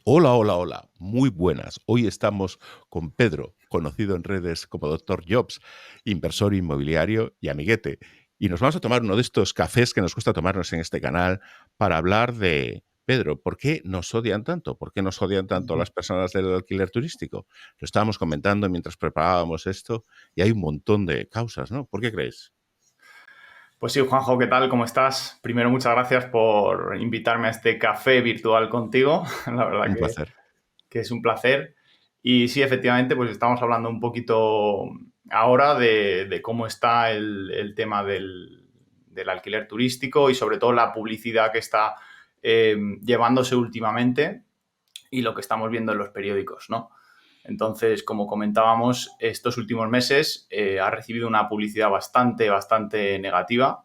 Hola, hola, hola. Muy buenas. Hoy estamos con Pedro, conocido en redes como Doctor Jobs, inversor inmobiliario y amiguete. Y nos vamos a tomar uno de estos cafés que nos gusta tomarnos en este canal para hablar de, Pedro, ¿por qué nos odian tanto? ¿Por qué nos odian tanto las personas del alquiler turístico? Lo estábamos comentando mientras preparábamos esto y hay un montón de causas, ¿no? ¿Por qué crees? Pues sí, Juanjo, ¿qué tal? ¿Cómo estás? Primero, muchas gracias por invitarme a este café virtual contigo. La verdad Un placer. que es un placer. Y sí, efectivamente, pues estamos hablando un poquito ahora de cómo está el tema del alquiler turístico y sobre todo la publicidad que está llevándose últimamente y lo que estamos viendo en los periódicos, ¿no? Entonces, como comentábamos, estos últimos meses ha recibido una publicidad bastante negativa,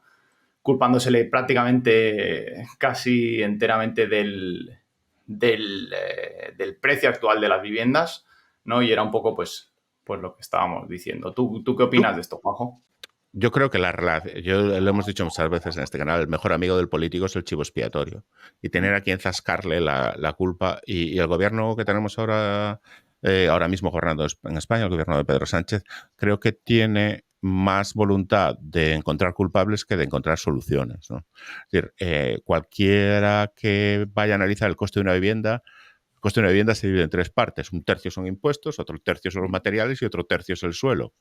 culpándosele prácticamente casi enteramente del precio actual de las viviendas, ¿no? Y era un poco, pues lo que estábamos diciendo. ¿Tú qué ¿Tú? opinas de esto, Juanjo? Yo creo que la relación, yo lo hemos dicho muchas veces en este canal, el mejor amigo del político es el chivo expiatorio. Y tener a quien zascarle la culpa. Y el gobierno que tenemos ahora mismo gobernando en España, el gobierno de Pedro Sánchez, creo que tiene más voluntad de encontrar culpables que de encontrar soluciones, ¿no? Es decir, cualquiera que vaya a analizar el coste de una vivienda, el coste de una vivienda se divide en tres partes. Un tercio son impuestos, otro tercio son los materiales y otro tercio es el suelo.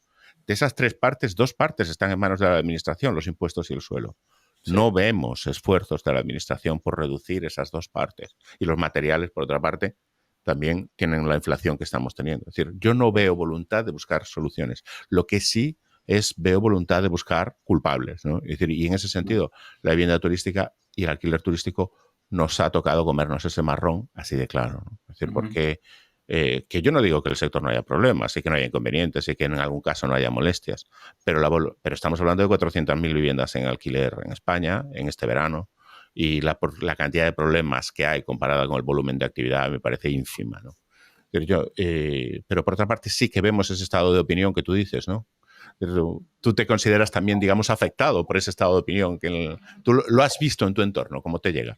De esas tres partes, dos partes están en manos de la administración, los impuestos y el suelo. Sí. No vemos esfuerzos de la administración por reducir esas dos partes. Y los materiales, por otra parte, también tienen la inflación que estamos teniendo. Es decir, yo no veo voluntad de buscar soluciones. Lo que sí veo voluntad de buscar culpables, ¿no? Es decir, y en ese sentido, la vivienda turística y el alquiler turístico nos ha tocado comernos ese marrón así de claro, ¿no? Es decir, Ujú. porque que yo no digo que el sector no haya problemas y que no haya inconvenientes y que en algún caso no haya molestias, pero estamos hablando de 400.000 viviendas en alquiler en España en este verano y la cantidad de problemas que hay comparada con el volumen de actividad me parece ínfima, ¿no? Pero por otra parte sí que vemos ese estado de opinión que tú dices, ¿no? Pero tú te consideras también, digamos, afectado por ese estado de opinión, tú lo has visto en tu entorno, ¿cómo te llega?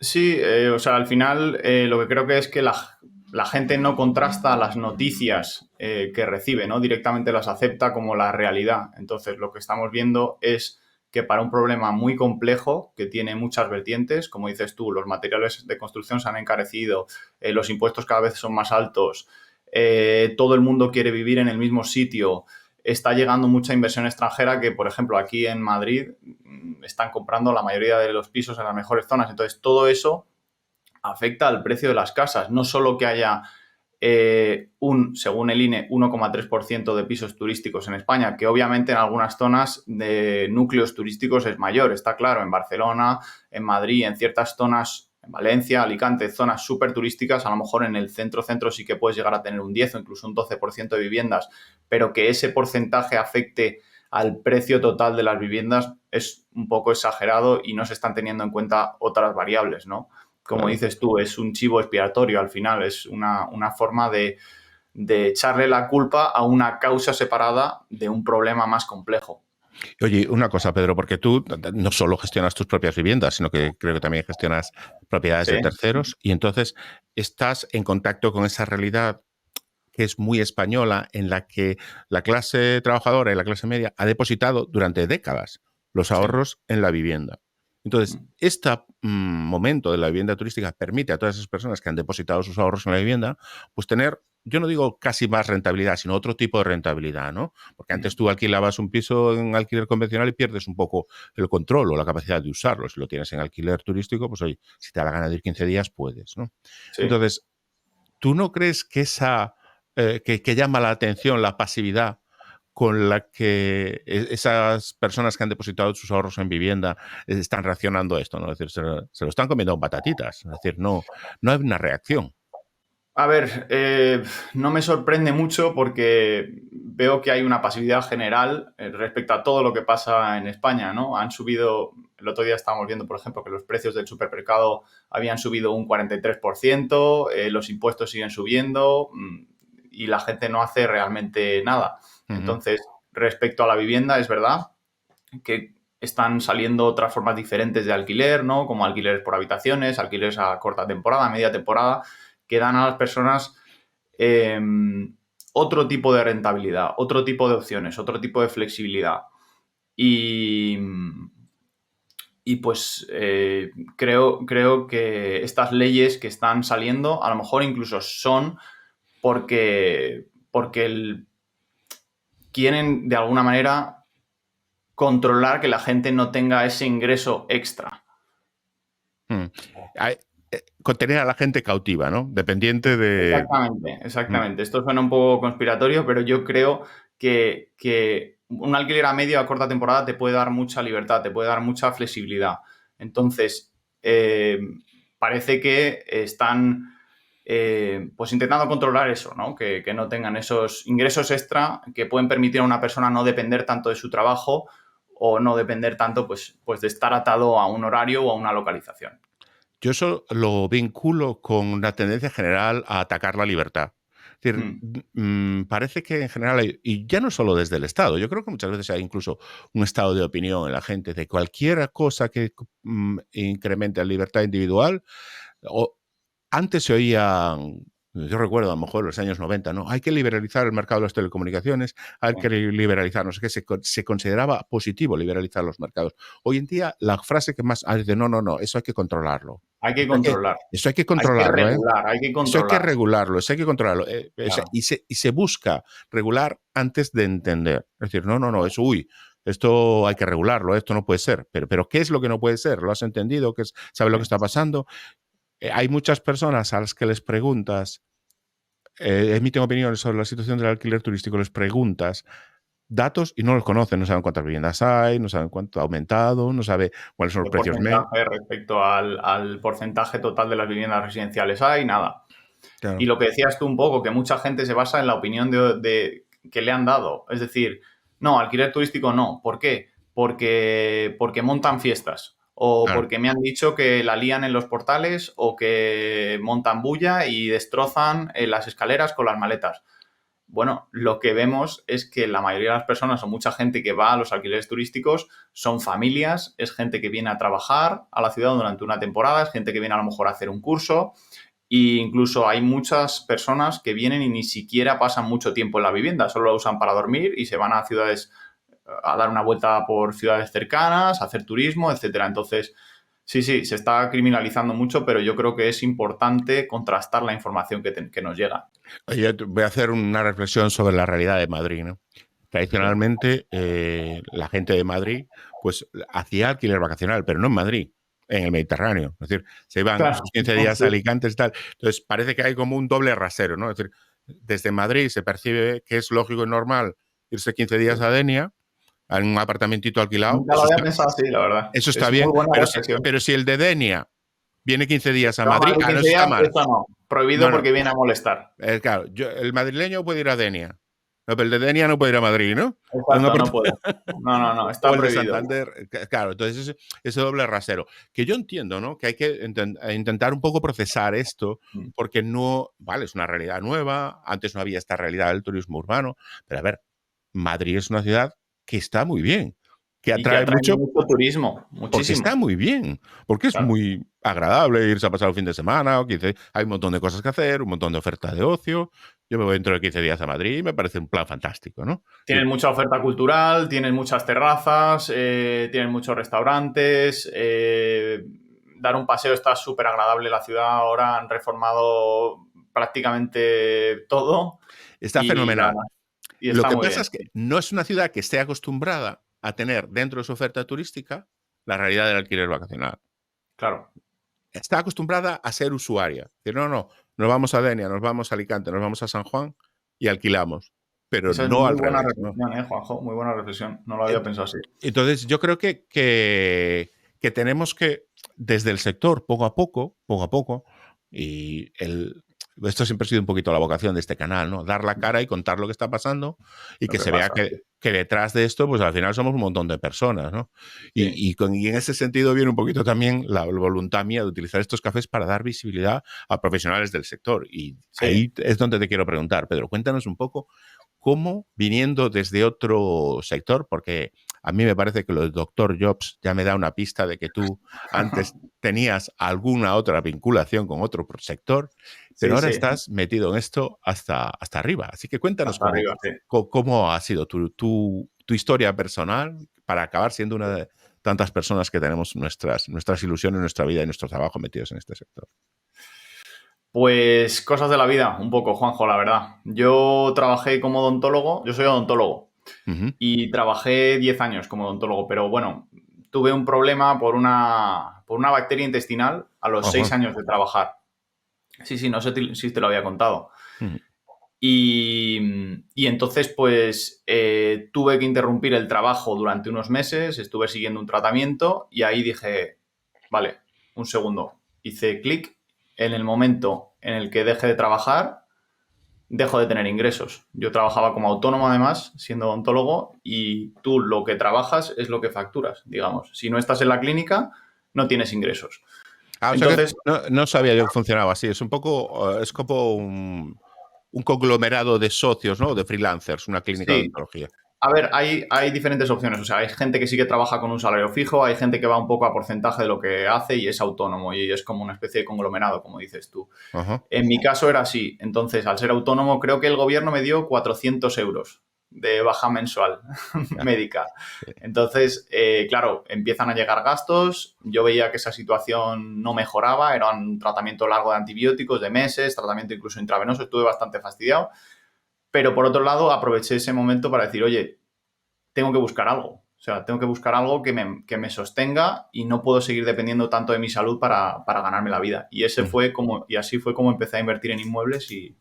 Sí, o sea, al final lo que creo que es que la gente no contrasta las noticias que recibe, ¿no? Directamente las acepta como la realidad. Entonces, lo que estamos viendo es que para un problema muy complejo, que tiene muchas vertientes, como dices tú, los materiales de construcción se han encarecido, los impuestos cada vez son más altos, todo el mundo quiere vivir en el mismo sitio, está llegando mucha inversión extranjera que, por ejemplo, aquí en Madrid están comprando la mayoría de los pisos en las mejores zonas. Entonces, todo eso afecta al precio de las casas. No solo que haya según el INE, 1,3% de pisos turísticos en España, que obviamente en algunas zonas de núcleos turísticos es mayor, está claro, en Barcelona, en Madrid, en ciertas zonas, en Valencia, Alicante, zonas súper turísticas, a lo mejor en el centro sí que puedes llegar a tener un 10 o incluso un 12% de viviendas, pero que ese porcentaje afecte al precio total de las viviendas es un poco exagerado y no se están teniendo en cuenta otras variables, ¿no? Como Claro. dices tú, es un chivo expiatorio al final, es una forma de echarle la culpa a una causa separada de un problema más complejo. Oye, una cosa, Pedro, porque tú no solo gestionas tus propias viviendas, sino que creo que también gestionas propiedades Sí, de terceros y entonces estás en contacto con esa realidad que es muy española, en la que la clase trabajadora y la clase media ha depositado durante décadas los sí. ahorros en la vivienda. Entonces, este momento de la vivienda turística permite a todas esas personas que han depositado sus ahorros en la vivienda, pues tener, yo no digo casi más rentabilidad, sino otro tipo de rentabilidad, ¿no? Porque antes tú alquilabas un piso en alquiler convencional y pierdes un poco el control o la capacidad de usarlo. Si lo tienes en alquiler turístico, pues oye, si te da la gana de ir 15 días, puedes, ¿no? Sí. Entonces, ¿tú no crees que que llama la atención la pasividad con la que esas personas que han depositado sus ahorros en vivienda están reaccionando a esto, ¿no? Es decir, se lo están comiendo con patatitas. Es decir, no hay una reacción. A ver, no me sorprende mucho porque veo que hay una pasividad general respecto a todo lo que pasa en España, ¿no? Han subido, el otro día estábamos viendo, por ejemplo, que los precios del supermercado habían subido un 43%, los impuestos siguen subiendo y la gente no hace realmente nada. Ujú. Entonces, respecto a la vivienda, es verdad que están saliendo otras formas diferentes de alquiler, ¿no? Como alquileres por habitaciones, alquileres a corta temporada, a media temporada, que dan a las personas eh, otro tipo de rentabilidad, otro tipo de opciones, otro tipo de flexibilidad. Y, y pues creo que estas leyes que están saliendo a lo mejor incluso son porque quieren de alguna manera controlar que la gente no tenga ese ingreso extra. Mm. Hay- Contener a la gente cautiva, ¿no? Dependiente de... Exactamente, Mm. exactamente. Esto suena un poco conspiratorio, pero yo creo que un alquiler a medio a corta temporada te puede dar mucha libertad, te puede dar mucha flexibilidad. Entonces, parece que están pues intentando controlar eso, ¿no? Que no tengan esos ingresos extra que pueden permitir a una persona no depender tanto de su trabajo o no depender tanto pues de estar atado a un horario o a una localización. Yo eso lo vinculo con una tendencia general a atacar la libertad. Es decir, Mm, parece que en general hay, y ya no solo desde el Estado, yo creo que muchas veces hay incluso un estado de opinión en la gente de cualquier cosa que incremente la libertad individual. O, antes se oían, yo recuerdo a lo mejor los años 90, ¿no? Hay que liberalizar el mercado de las telecomunicaciones, hay que sí. liberalizar, no sé qué, se consideraba positivo liberalizar los mercados. Hoy en día la frase que más dice, no, no, no, eso hay que controlarlo. Hay que Eso hay que, controlar, eso hay que hay que controlarlo, ¿eh? regular, hay que Eso hay que controlar. regularlo, eso hay que controlarlo. Claro, Y se busca regular antes de entender. Es decir, no, no, no, claro. eso, uy, esto hay que regularlo, esto no puede ser. Pero ¿qué es lo que no puede ser? ¿Lo has entendido? ¿Sabes lo que Sí. está pasando? Hay muchas personas a las que les preguntas, emiten opiniones sobre la situación del alquiler turístico, les preguntas datos y no los conocen, no saben cuántas viviendas hay, no saben cuánto ha aumentado, no saben cuáles son los ¿Qué precios medios. porcentaje respecto al porcentaje total de las viviendas residenciales hay? Nada. Y Claro, lo que decías tú un poco, que mucha gente se basa en la opinión que le han dado. Es decir, no, alquiler turístico no. ¿Por qué? Porque montan fiestas. O claro. porque me han dicho que la lían en los portales o que montan bulla y destrozan las escaleras con las maletas. Bueno, lo que vemos es que la mayoría de las personas o mucha gente que va a los alquileres turísticos son familias, es gente que viene a trabajar a la ciudad durante una temporada, es gente que viene a lo mejor a hacer un curso e incluso hay muchas personas que vienen y ni siquiera pasan mucho tiempo en la vivienda, solo la usan para dormir y se van a ciudades a dar una vuelta por ciudades cercanas, a hacer turismo, etcétera. Entonces, sí, sí, se está criminalizando mucho, pero yo creo que es importante contrastar la información que nos llega. Oye, voy a hacer una reflexión sobre la realidad de Madrid, ¿no? Sí. Tradicionalmente, la gente de Madrid, pues hacía alquiler vacacional, pero no en Madrid, en el Mediterráneo. Es decir, se iban Claro, sus 15 días a sí. Alicante y tal. Entonces, parece que hay como un doble rasero, ¿no? Es decir, desde Madrid se percibe que es lógico y normal irse 15 días a Denia, en un apartamentito alquilado. Nunca lo había pensado así, la verdad. Eso está Es muy bien, buena reflexión. pero si el de Denia viene 15 días a Pero Madrid, más de no 15 está días, mal. esto no. Prohibido No, no. porque viene a molestar. Claro, el madrileño puede ir a Denia. No, pero el de Denia no puede ir a Madrid, ¿no? Exacto, no puede. No, no, no, O está el de prohibido. Santander, claro, entonces ese doble rasero. Que yo entiendo, ¿no? Que hay que intentar un poco procesar esto, Mm. porque no, vale, es una realidad nueva, antes no había esta realidad del turismo urbano, pero a ver, Madrid es una ciudad que está muy bien, que Y que atrae atrae mucho mucho turismo, porque está muchísimo. muy bien, porque es Claro. muy agradable irse a pasar el fin de semana, o 15, hay un montón de cosas que hacer, un montón de ofertas de ocio. Yo me voy dentro de 15 días a Madrid y me parece un plan fantástico, ¿no? Tienen mucha oferta cultural, tienen muchas terrazas, tienen muchos restaurantes. Dar un paseo está súper agradable la ciudad. Ahora han reformado prácticamente todo Está y, fenomenal. y Lo está que muy pasa bien. es que no es una ciudad que esté acostumbrada a tener dentro de su oferta turística la realidad del alquiler vacacional. Claro. Está acostumbrada a ser usuaria. Decir, no, no, nos vamos a Denia, nos vamos a Alicante, nos vamos a San Juan y alquilamos, pero Esa es no muy al buena revés, ¿no? reflexión, Juanjo? Muy buena reflexión. No lo había pensado así. Entonces, yo creo que tenemos que, desde el sector, poco a poco, y esto siempre ha sido un poquito la vocación de este canal, ¿no? Dar la cara y contar lo que está pasando y Lo que que se vea pasa, sí. que detrás de esto, pues al final somos un montón de personas, ¿no? Sí, Y en ese sentido viene un poquito también la voluntad mía de utilizar estos cafés para dar visibilidad a profesionales del sector. Y sí. ahí es donde te quiero preguntar, Pedro, cuéntanos un poco cómo, viniendo desde otro sector, porque a mí me parece que lo de Dr. Jobs ya me da una pista de que tú antes tenías alguna otra vinculación con otro sector, pero Sí, ahora sí, estás metido en esto hasta arriba. Así que cuéntanos hasta arriba, sí. cómo ha sido tu historia personal para acabar siendo una de tantas personas que tenemos nuestras ilusiones, nuestra vida y nuestro trabajo metidos en este sector. Pues cosas de la vida, un poco, Juanjo, la verdad. Yo trabajé como odontólogo, yo soy odontólogo Uh-huh. y trabajé 10 años como odontólogo, pero bueno, tuve un problema por una bacteria intestinal a los Uh-huh. 6 años de trabajar. Sí, sí, no sé si te lo había contado. Uh-huh. Y entonces, pues, tuve que interrumpir el trabajo durante unos meses, estuve siguiendo un tratamiento y ahí dije, vale, un segundo, hice clic en el momento en el que deje de trabajar, dejo de tener ingresos. Yo trabajaba como autónomo además, siendo odontólogo, y tú lo que trabajas es lo que facturas, digamos. Si no estás en la clínica, no tienes ingresos. O sea que Entonces, no sabía yo que funcionaba así. Es un poco, es como un conglomerado de socios, ¿no? De freelancers, una clínica de sí, odontología. a ver, hay diferentes opciones. O sea, hay gente que sí que trabaja con un salario fijo, hay gente que va un poco a porcentaje de lo que hace y es autónomo y es como una especie de conglomerado, como dices tú. Uh-huh. En mi caso era así. Entonces, al ser autónomo, creo que el gobierno me dio 400 euros de baja mensual Ya. médica. Entonces, claro, empiezan a llegar gastos. Yo veía que esa situación no mejoraba. Era un tratamiento largo de antibióticos, de meses, tratamiento incluso intravenoso. Estuve bastante fastidiado. Pero por otro lado, aproveché ese momento para decir, oye, tengo que buscar algo. O sea, tengo que buscar algo que me sostenga y no puedo seguir dependiendo tanto de mi salud para ganarme la vida. Y así fue como empecé a invertir en inmuebles y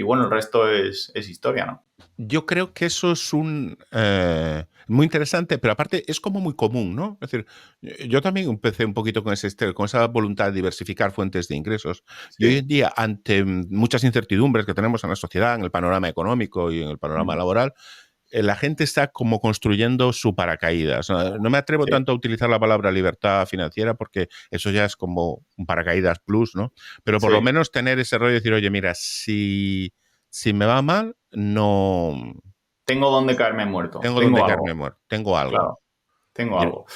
bueno, el resto es historia, ¿no? Yo creo que eso es muy interesante, pero aparte es como muy común, ¿no? Es decir, yo también empecé un poquito con esa voluntad de diversificar fuentes de ingresos. Y hoy Sí. en día, ante muchas incertidumbres que tenemos en la sociedad, en el panorama económico y en el panorama Mm. laboral, la gente está como construyendo su paracaídas. No me atrevo Sí, tanto a utilizar la palabra libertad financiera porque eso ya es como un paracaídas plus, ¿no? Pero por lo sí. menos tener ese rollo de decir, oye, mira, si me va mal, no Tengo donde caerme muerto. tengo donde Tengo caerme algo. muerto, tengo algo. Claro, tengo Y- algo.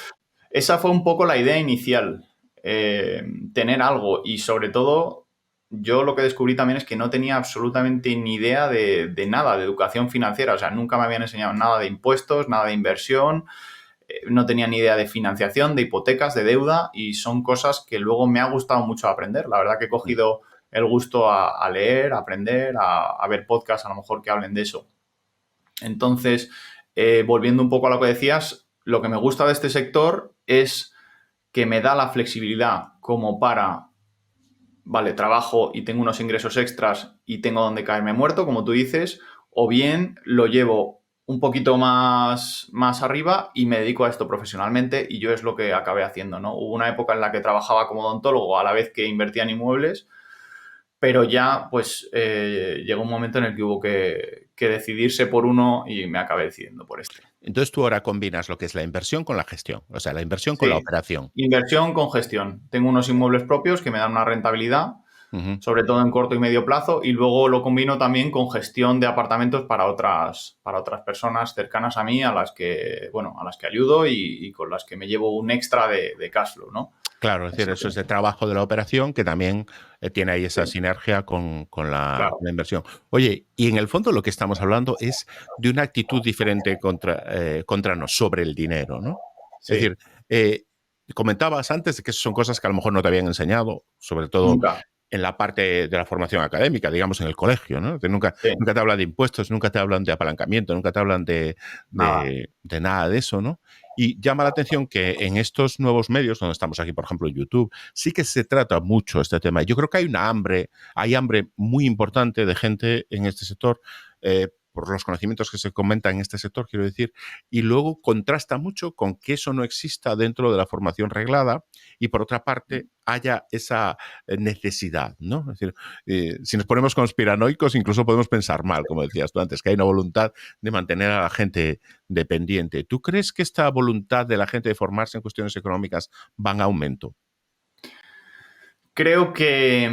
Esa fue un poco la idea inicial, tener algo y sobre todo yo lo que descubrí también es que no tenía absolutamente ni idea de nada, de educación financiera, o sea, nunca me habían enseñado nada de impuestos, nada de inversión, no tenía ni idea de financiación, de hipotecas, de deuda y son cosas que luego me ha gustado mucho aprender. La verdad que he cogido el gusto a leer, a aprender, a ver podcasts a lo mejor que hablen de eso. Entonces, volviendo un poco a lo que decías, lo que me gusta de este sector es que me da la flexibilidad como para, vale, trabajo y tengo unos ingresos extras y tengo donde caerme muerto, como tú dices, o bien lo llevo un poquito más arriba y me dedico a esto profesionalmente y yo es lo que acabé haciendo, ¿no? Hubo una época en la que trabajaba como odontólogo a la vez que invertía en inmuebles, pero ya pues llegó un momento en el que hubo que decidirse por uno y me acabé decidiendo por este. Entonces tú ahora combinas lo que es la inversión con la gestión, o sea, la inversión con la Sí, operación. inversión con gestión. Tengo unos inmuebles propios que me dan una rentabilidad, Ujú. sobre todo en corto y medio plazo, y luego lo combino también con gestión de apartamentos para otras personas cercanas a mí, a las que, bueno, a las que ayudo y con las que me llevo un extra de cash flow, ¿no? Claro, es decir, Así eso que, es de trabajo de la operación que también tiene ahí esa sí, sinergia con claro, la inversión. Oye, y en el fondo lo que estamos hablando es de una actitud diferente sobre el dinero, ¿no? Es sí, decir, eh, comentabas antes de que son cosas que a lo mejor no te habían enseñado, sobre todo nunca, en la parte de la formación académica, digamos en el colegio, ¿no? Que sí, nunca te hablan de impuestos, nunca te hablan de apalancamiento, nunca te hablan nada, de nada de eso, ¿no? Y llama la atención que en estos nuevos medios, donde estamos aquí, por ejemplo, en YouTube, sí que se trata mucho este tema. Yo creo que hay hambre muy importante de gente en este sector, por los conocimientos que se comentan en este sector, quiero decir, y luego contrasta mucho con que eso no exista dentro de la formación reglada y, por otra parte, haya esa necesidad, ¿no? Es decir, si nos ponemos conspiranoicos, incluso podemos pensar mal, como decías tú antes, que hay una voluntad de mantener a la gente dependiente. ¿Tú crees que esta voluntad de la gente de formarse en cuestiones económicas va en aumento? Creo que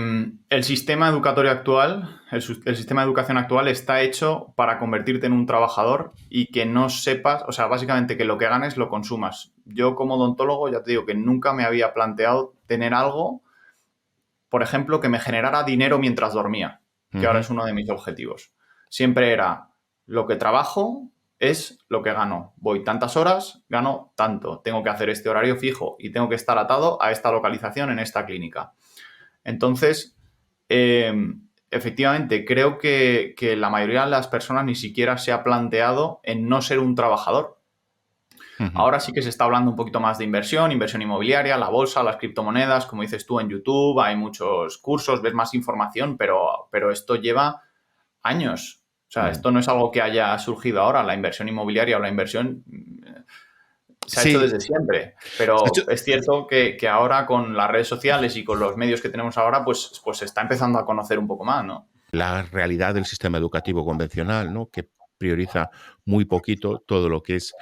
el sistema educatorio actual, el sistema de educación actual está hecho para convertirte en un trabajador y que no sepas, o sea, básicamente que lo que ganes lo consumas. Yo como odontólogo ya te digo que nunca me había planteado tener algo, por ejemplo, que me generara dinero mientras dormía, que ahora Ujú. es uno de mis objetivos. Siempre era lo que trabajo es lo que gano. Voy tantas horas, gano tanto. Tengo que hacer este horario fijo y tengo que estar atado a esta localización en esta clínica. Entonces, eh, efectivamente, creo que la mayoría de las personas ni siquiera se ha planteado en no ser un trabajador. Ujú. Ahora sí que se está hablando un poquito más de inversión, inversión inmobiliaria, la bolsa, las criptomonedas, como dices tú en YouTube, hay muchos cursos, ves más información, pero esto lleva años. O sea, Mm. esto no es algo que haya surgido ahora, la inversión inmobiliaria o la inversión se ha hecho Sí, desde siempre, de hecho, pero es cierto que ahora con las redes sociales y con los medios que tenemos ahora, pues se está empezando a conocer un poco más, ¿no? la realidad del sistema educativo convencional, ¿no? Que prioriza muy poquito todo lo que es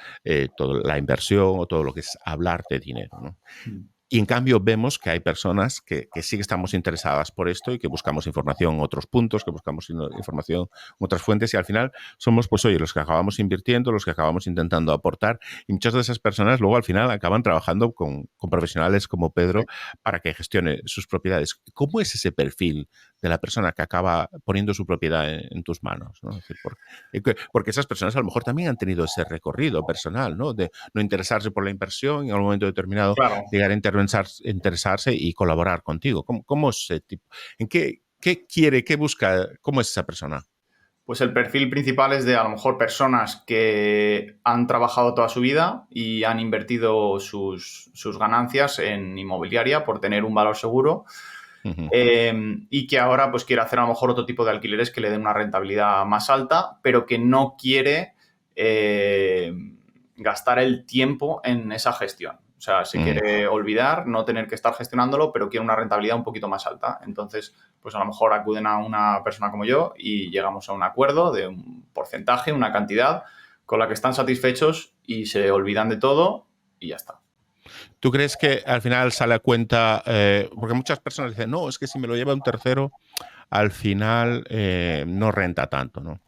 toda la inversión o todo lo que es hablar de dinero, ¿no? Mm. Y en cambio vemos que hay personas que sí que estamos interesadas por esto y que buscamos información en otros puntos, que buscamos información en otras fuentes y al final somos, pues oye, los que acabamos invirtiendo, los que acabamos intentando aportar y muchas de esas personas luego al final acaban trabajando con profesionales como Sí. Pedro para que gestione sus propiedades. ¿Cómo es ese perfil de la persona que acaba poniendo su propiedad en tus manos, ¿no? Es decir, porque esas personas a lo mejor también han tenido ese recorrido personal, ¿no? De no interesarse por la inversión y en un momento determinado Claro, llegar a interesarse y colaborar contigo. ¿Cómo es ese tipo? ¿En qué quiere, qué busca? ¿Cómo es esa persona? pues el perfil principal es de a lo mejor personas que han trabajado toda su vida y han invertido sus ganancias en inmobiliaria por tener un valor seguro. Ujú. Y que ahora pues quiere hacer a lo mejor otro tipo de alquileres que le den una rentabilidad más alta, pero que no quiere eh, gastar el tiempo en esa gestión. O sea, se Mm. quiere olvidar, no tener que estar gestionándolo, pero quiere una rentabilidad un poquito más alta. Entonces, pues a lo mejor acuden a una persona como yo y llegamos a un acuerdo de un porcentaje, una cantidad con la que están satisfechos y se olvidan de todo y ya está. ¿Tú crees que al final sale a cuenta, porque muchas personas dicen, no, es que si me lo lleva un tercero, al final no renta tanto, ¿no?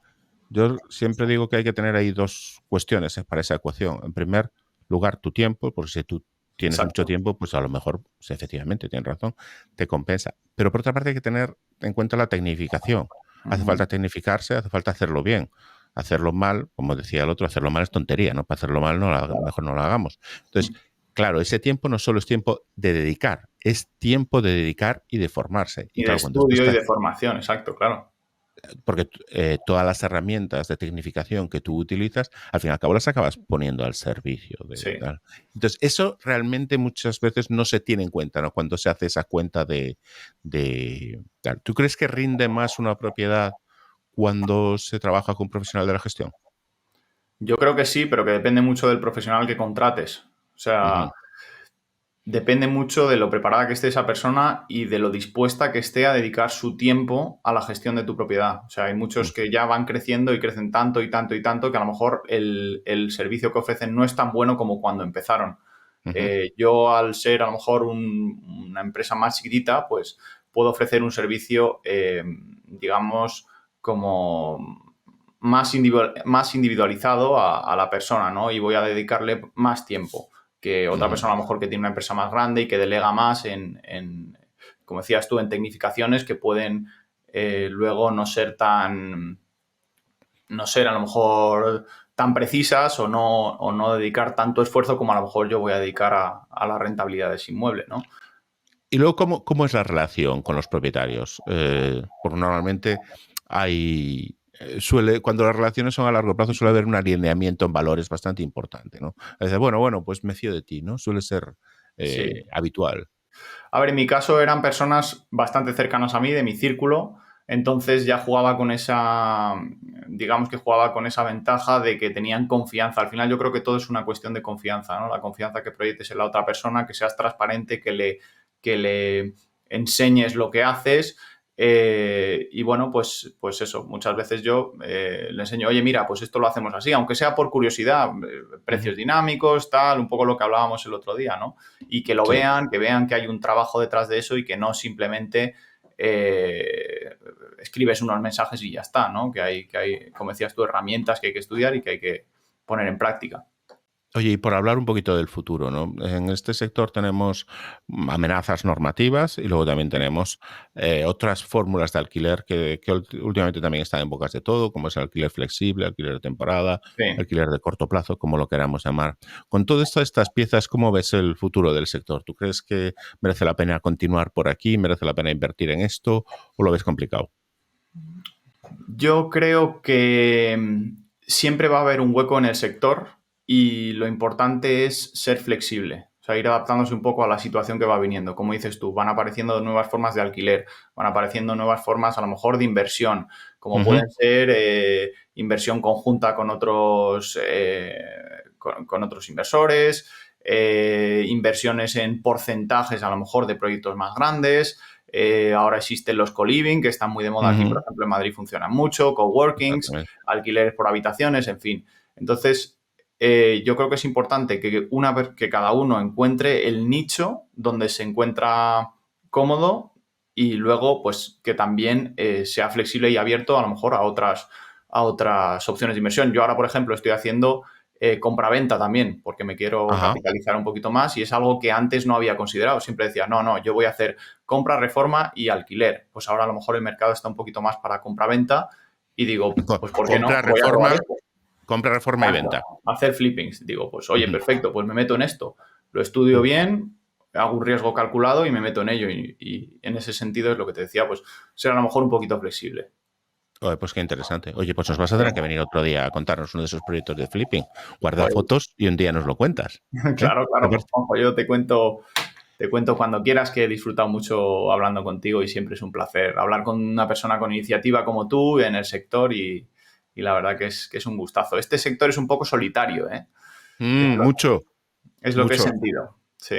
Yo siempre digo que hay que tener ahí dos cuestiones para esa ecuación. En primer lugar, tu tiempo, porque si tú tienes mucho Exacto. tiempo, pues a lo mejor, pues efectivamente, tienes razón, te compensa. Pero por otra parte hay que tener en cuenta la tecnificación. Hace Ujú. falta tecnificarse, hace falta hacerlo bien. Hacerlo mal, como decía el otro, hacerlo mal es tontería, ¿no? Para hacerlo mal, mejor no lo hagamos. Entonces, claro, ese tiempo no solo es tiempo de dedicar, es tiempo de dedicar y de formarse. Y Y de claro, cuando tú estudio y estás de formación, exacto, claro. porque todas las herramientas de tecnificación que tú utilizas, al fin y al cabo las acabas poniendo al servicio de Sí. tal. Entonces, eso realmente muchas veces no se tiene en cuenta, ¿no? Cuando se hace esa cuenta de tal. ¿Tú crees que rinde más una propiedad cuando se trabaja con un profesional de la gestión? Yo creo que sí, pero que depende mucho del profesional que contrates. O Ujú. sea, depende mucho de lo preparada que esté esa persona y de lo dispuesta que esté a dedicar su tiempo a la gestión de tu propiedad. O sea, hay muchos que ya van creciendo y crecen tanto y tanto y tanto que a lo mejor el servicio que ofrecen no es tan bueno como cuando empezaron. Ujú. Yo, al ser a lo mejor una empresa más chiquitita, pues puedo ofrecer un servicio, digamos, como más individualizado a la persona, ¿no? Y voy a dedicarle más tiempo que otra Ujú. persona a lo mejor que tiene una empresa más grande y que delega más como decías tú, en tecnificaciones que pueden luego no ser a lo mejor tan precisas o no dedicar tanto esfuerzo como a lo mejor yo voy a dedicar a la rentabilidad de ese inmueble, ¿no? Y luego, ¿cómo es la relación con los propietarios? Porque normalmente cuando las relaciones son a largo plazo, suele haber un alineamiento en valores bastante importante, ¿no? Es decir, bueno, pues me fío de ti, ¿no? Suele ser Sí. habitual. A ver, en mi caso eran personas bastante cercanas a mí, de mi círculo, entonces ya jugaba con digamos que jugaba con esa ventaja de que tenían confianza. Al final yo creo que todo es una cuestión de confianza, ¿no? La confianza que proyectes en la otra persona, que seas transparente, que le enseñes lo que haces Y bueno, pues eso, muchas veces yo le enseño, oye, mira, pues esto lo hacemos así, aunque sea por curiosidad, precios dinámicos, tal, un poco lo que hablábamos el otro día, ¿no? Y que lo Sí. vean, que vean que hay un trabajo detrás de eso y que no simplemente escribes unos mensajes y ya está, ¿no? Que hay, como decías tú, herramientas que hay que estudiar y que hay que poner en práctica. Oye, y por hablar un poquito del futuro, ¿no? En este sector tenemos amenazas normativas y luego también tenemos otras fórmulas de alquiler que últimamente también están en bocas de todo, como es el alquiler flexible, alquiler de temporada, Sí. alquiler de corto plazo, como lo queramos llamar. Con todas estas piezas, ¿cómo ves el futuro del sector? ¿Tú crees que merece la pena continuar por aquí? ¿Merece la pena invertir en esto? ¿O lo ves complicado? Yo creo que siempre va a haber un hueco en el sector y lo importante es ser flexible, o sea, ir adaptándose un poco a la situación que va viniendo. Como dices tú, van apareciendo nuevas formas de alquiler, van apareciendo nuevas formas a lo mejor de inversión, como Ujú, pueden ser inversión conjunta con otros inversores, inversiones en porcentajes a lo mejor de proyectos más grandes. Ahora existen los co-living, que están muy de moda aquí, por ujú, ejemplo, en Madrid funcionan mucho, coworkings, exactamente. alquileres por habitaciones, en fin. Entonces, yo creo que es importante que una vez que cada uno encuentre el nicho donde se encuentra cómodo y luego, pues, que también sea flexible y abierto a lo mejor a otras opciones de inversión. Yo ahora, por ejemplo, estoy haciendo compra-venta también, porque me quiero Ajá. capitalizar un poquito más y es algo que antes no había considerado. Siempre decía, no, yo voy a hacer compra, reforma y alquiler. Pues ahora a lo mejor el mercado está un poquito más para compra-venta y digo, pues ¿por qué no? Compra, Voy a probar reforma, esto. compra, reforma y Exacto. venta. Hacer flippings. Digo, pues oye, Ujú. perfecto, pues me meto en esto. Lo estudio bien, hago un riesgo calculado y me meto en ello. Y en ese sentido es lo que te decía, pues ser a lo mejor un poquito flexible. Oye, pues qué interesante. Oye, pues nos vas a Sí. tener que venir otro día a contarnos uno de esos proyectos de flipping. Guarda Pues fotos y un día nos lo cuentas. ¿Eh? claro, ¿Te claro, pues parece? Juanjo, yo te cuento cuando quieras, que he disfrutado mucho hablando contigo y siempre es un placer hablar con una persona con iniciativa como tú en el sector y la verdad que es un gustazo. Este sector es un poco solitario, ¿eh? Es lo, Mucho, es lo que he mucho. sentido. Sí,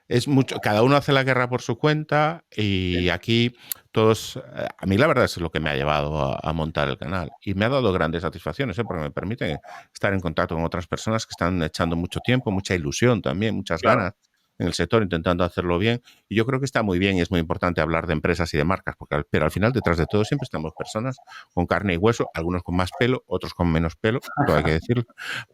Es mucho. Cada uno hace la guerra por su cuenta y sí, aquí todos. A mí la verdad es lo que me ha llevado a montar el canal y me ha dado grandes satisfacciones, ¿eh? Porque me permite estar en contacto con otras personas que están echando mucho tiempo, mucha ilusión también, muchas claro. ganas en el sector intentando hacerlo bien. Y yo creo que está muy bien y es muy importante hablar de empresas y de marcas, porque pero al final detrás de todo siempre estamos personas con carne y hueso, algunos con más pelo, otros con menos pelo, todo hay que decirlo,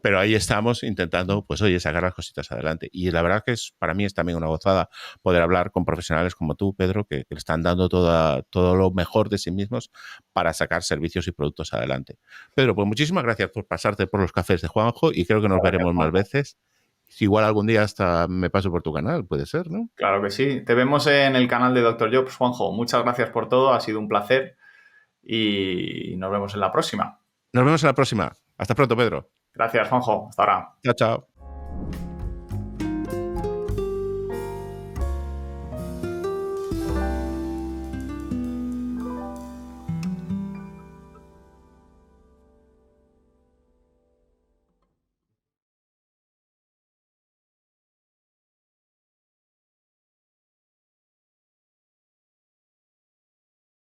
pero ahí estamos intentando, pues oye, sacar las cositas adelante. Y la verdad que para mí es también una gozada poder hablar con profesionales como tú, Pedro, que le están dando todo lo mejor de sí mismos para sacar servicios y productos adelante. Pedro, pues muchísimas gracias por pasarte por los cafés de Juanjo y creo que nos Gracias, veremos más Juanjo. veces. Si igual algún día hasta me paso por tu canal, puede ser, ¿no? Claro que sí. Te vemos en el canal de Doctor Jobs, Juanjo. Muchas gracias por todo, ha sido un placer y nos vemos en la próxima. Nos vemos en la próxima. Hasta pronto, Pedro. Gracias, Juanjo. Hasta ahora. Chao, chao.